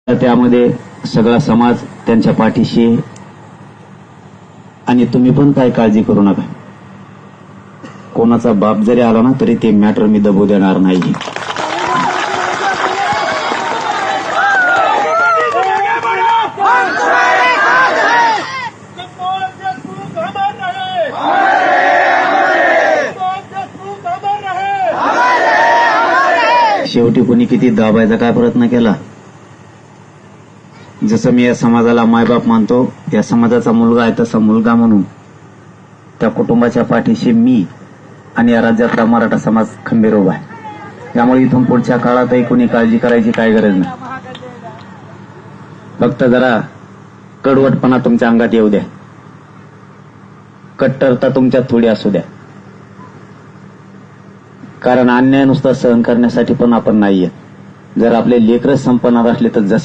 त्यामध्ये सगळा समाज त्यांच्या पाठीशी आहे. आणि तुम्ही पण काय काळजी करू नका. कोणाचा बाप जरी आला ना तरी ते मॅटर मी दबू देणार नाही. शेवटी कोणी किती दाबायचा काय प्रयत्न केला, जसं मी या समाजाला मायबाप मानतो, या समाजाचा मुलगा आहे तसा मुलगा म्हणून त्या कुटुंबाच्या पाठीशी मी आणि या राज्यातला मराठा समाज खंबीर उभा आहे. त्यामुळे इथून पुढच्या काळातही कोणी काळजी करायची काय गरज नाही. फक्त जरा कडवटपणा तुमच्या अंगात येऊ द्या, कट्टरता तुमच्यात थोडी असू द्या. कारण अन्याय नुसता सहन करण्यासाठी पण आपण नाहीये. जर आपले लेकरच संपन्नार असले तर जसे